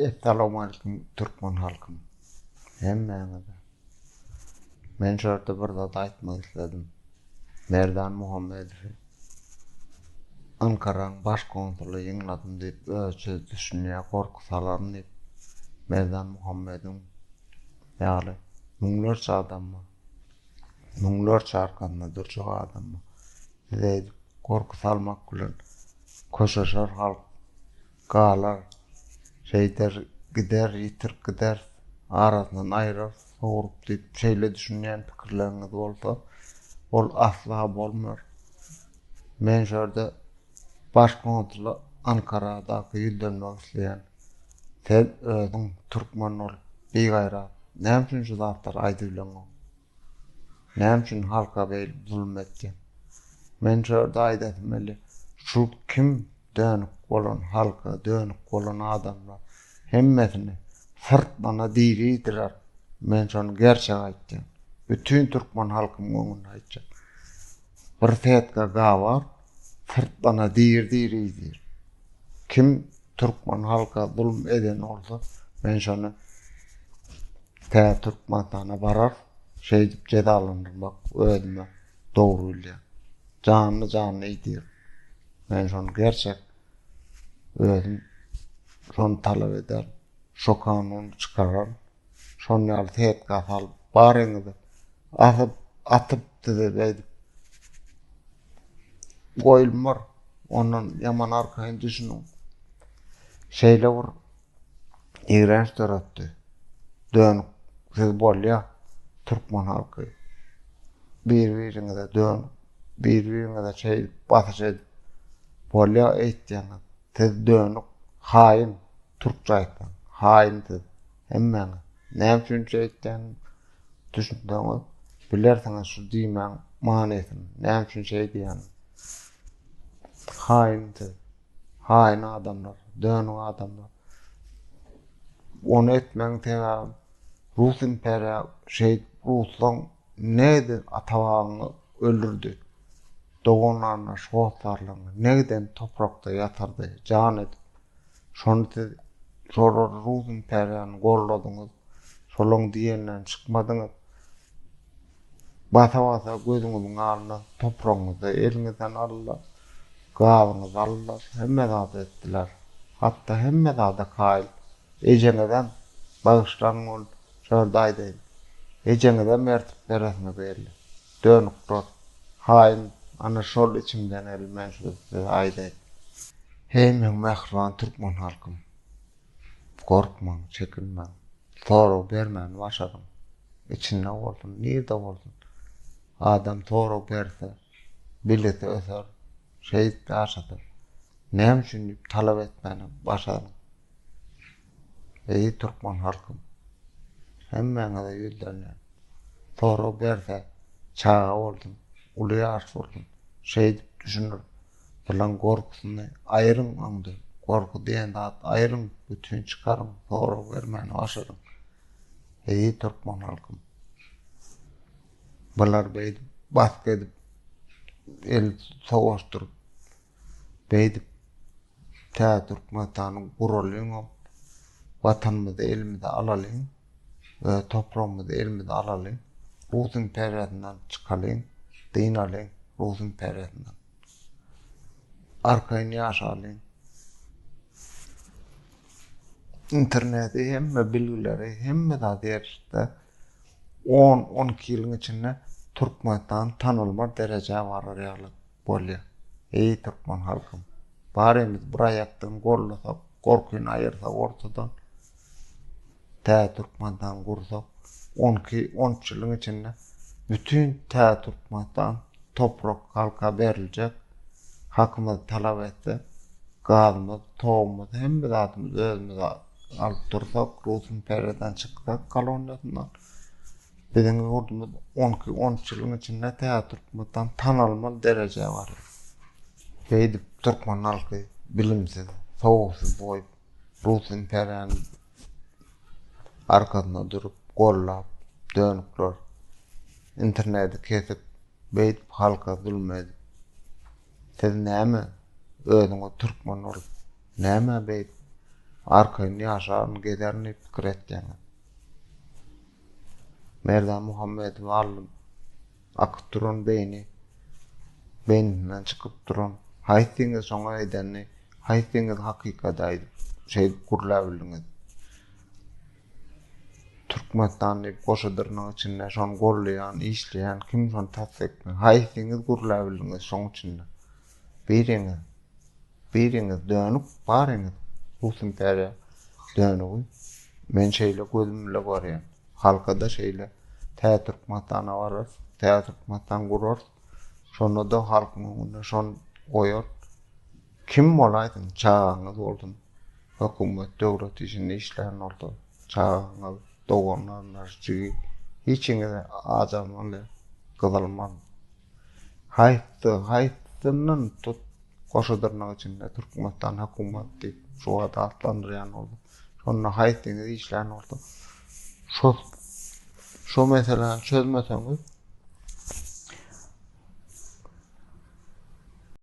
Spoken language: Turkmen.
Assalamu alaikum Türkmen halkım. Hemmeňize. Men şurada bir zat aýtmak isledim. Merdan Muhammedow Ankaraň baş konsuly ýyňladym diýip öz düşünýär, gorky salaryn diýip. Merdan Muhammedow ýaly muňlarça adammy, muňlarça arkanda durjak adammy. Diýip gorky salmak bilen koşaşar halk, galar, şeyler gider, yitirip gider, arasından aýrar, soğurup diýip şeýle düşünýän pikirleriňiz bolsa, ol asla bolmar. Men şurada baş konsuly Ankaradaky ýyldanmak isleýän, sen özüň türkmen bolup beýgaýrat, näme üçin şu zatlar aýdylaň? Näme üçin halka beýle zulm etdi? Men şurada aýdymly, şu kim dönüp bolan halka, dönüp bolan adamlar hemmesini sırtmana diridiler. Men şonu gerçek aýtdym. Bütün türkmen halkyň öňünde aýtjak. Bir setka gabar, sırtmana diridir. Kim türkmen halka zulm eden olsa, men şonu Türkmenistana barar, şey dip cezalandyrmak özüme dogry bilýär. Canly eýdir. Men şonu gerçek özüm şonu talap eder, şo kanuny çykarar, şonu ýaly tetka salyp baryňyzy atyp diýip goýulmar. Ondan yaman arkaýyn düşünüň. Şeýle bir iğrenç töretdi. Dönüp siz bolýa türkmen halky. Bir-biriňize dönüp, bir-biriňize şey basyş edip bolýa eýtýäňiz. Siz dönüp haýyn türkçe aýtdyň. Haýynsiz. Hemmeňiz. Näme üçin eýtdiň? Düşündiňiz. Bilersiňiz şu diýmäň manysyny. Näme üçin şey diýýän? Haýynsiz. Haýyn adamlar, dönüp adamlar. Onu etmeň sebäbi Rus imperiýa Ruslaň näde atabagyny öldürdi. Doğanlarına, şoğutlarlarına, negden toprakta yatardı, can edip. Şonu siz, şoğru Rus imperiýany gorladınız, şolong diýenden çykmadyňyz. Basa gözüňiziň alına toprağınızı eliňizden aldylar, gabyňyzy aldylar, hemme zat etdiler. Hatta hemme zat kaýyl. Ejeňizden bagyşlaryň ol, şurda aýdym. Ejeňizden mertip beresine berildi. Dönüp dur. Haýyn ana şol içimden elmen şu aýdy. Hey men mähriban türkmen halkym. Korkmaň, çekinmeň. Torag bermän başarym. İçinde bolsun, nirde bolsun. Adam torag berse, bileti öser, şeýit aşatyr. Näme üçin diýip talap etmäni başarym. Ey türkmen halkym. Hemmeňize ýyldanýar. Torag berse, çağa boldum, uly ýaş boldum. Şey dip düşünür. Bulan gorkusyny aýryň aňdy. Gorku diýen zat aýryň, bütün çykarym, torag bermäni başarym. Ey türkmen halkym. Bular beýdi bask edip, el sowaşdyryp, beýdi Türkmenistanyň guralyň, watanymyzy elimize alalyň, toprağımızı elimize alalyň. Rus imperiýasyndan çykalyň, din alyň Rus imperiýasyndan. Arkaýyn ýaşalyň. İnterneti hemme bilgileri, hemme zat erişdi. 10-12 ýylyň içinde Türkmenistan tanylmaz derejä barar ýaly bolýar. Ey türkmen halkym, barymyz bir aýakdan gollasak, gorkuny aýyrsak ortadan, Türkmenistan gursak, 12-13 ýylyň içinde bütün Türkmenistan toprak halka beriljek. Hakymyz talap etse, gazymyz, toğumyz, hemme zatymyz özümüz alyp dursak, Rus imperiýasydan çyksak, koloniýasyndan. Biziň urdumyz 12-13 ýylyň içinde Türkmenistan tanylmaz derejä bar. Beýdi türkmen halky bilimsiz, sowuksuz boýup, Rus imperiýanyň arkasynda durup, gollap, dönükler, interneti kesip, beýip halka zulm edip. Siz näme özüňiz türkmen bolup, näme beýip arkaýyn ýaşaryny gederni pikir etdiň. Merdan Muhammedow alym akyp duran beyninden çykyp duran haýsyňyz şoňa edenni, haýsyňyz hakykat aýdyp şey gurlabylyňyz. Türkmenistan diýip goşadyrnyň içinde şonu gollaýan, işleýän kim şonu tapsakmy, haýsyňyz gurlabylyňyz şoň içinde. Biriňiz dönüp baryňyz. Rusun täze dönüp. Men şeýle gözüm bile görýän. Halkada şeýle tä Türkmenistana barar, tä Türkmenistan gurar. Şonu da halkyň öňünde şonu goýar. Kim bolaýdyn? Çağaňyz boldun. Hökümet döwlet işinde işleýän boldy. Çağaňyz doganlar hiçiňiz ajamaly gyzylmaz. Haýsynyň tut goşadyrnyň içinde Türkmenistan hökümeti şu wada atlandyrýan boldy. Şonu haýsyňyz işleýän boldy. Şo mesele çözmeseňiz